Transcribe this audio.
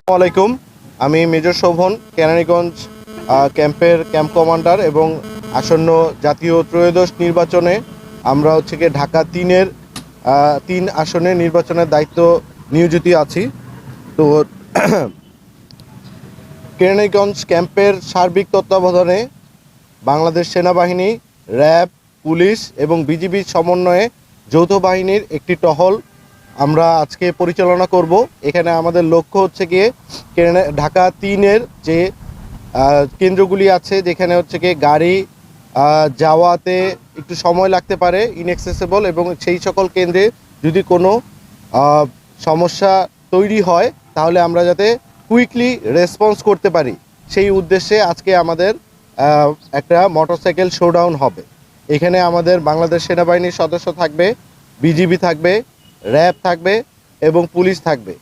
আসসালামাইকুম, আমি মেজর শোভন, কেরানীগঞ্জ ক্যাম্পের ক্যাম্প কমান্ডার এবং আসন্ন জাতীয় ত্রয়োদশ নির্বাচনে আমরা গিয়ে ঢাকা 3 আসনে নির্বাচনের দায়িত্ব নিয়োজিত আছি। তো কেরানীগঞ্জ ক্যাম্পের সার্বিক তত্ত্বাবধানে বাংলাদেশ সেনাবাহিনী, র্যাব, পুলিশ এবং বিজিবির সমন্বয়ে যৌথ বাহিনীর একটি টহল আমরা আজকে পরিচালনা করব। এখানে আমাদের লক্ষ্য গিয়ে ঢাকা 3-এর যে কেন্দ্রগুলি আছে, যেখানে গিয়ে গাড়ি যাওয়াতে একটু সময় লাগতে পারে, ইনঅ্যাক্সেসেবল, এবং সেই সকল কেন্দ্রে যদি কোনো সমস্যা তৈরি হয় তাহলে আমরা যাতে কুইকলি রেসপন্স করতে পারি, সেই উদ্দেশ্যে আজকে আমাদের একটা মোটরসাইকেল শোডাউন হবে। এখানে আমাদের বাংলাদেশ সেনাবাহিনীর সদস্য থাকবে, বিজিবি থাকবে, র্যাব থাকবে এবং পুলিশ থাকবে।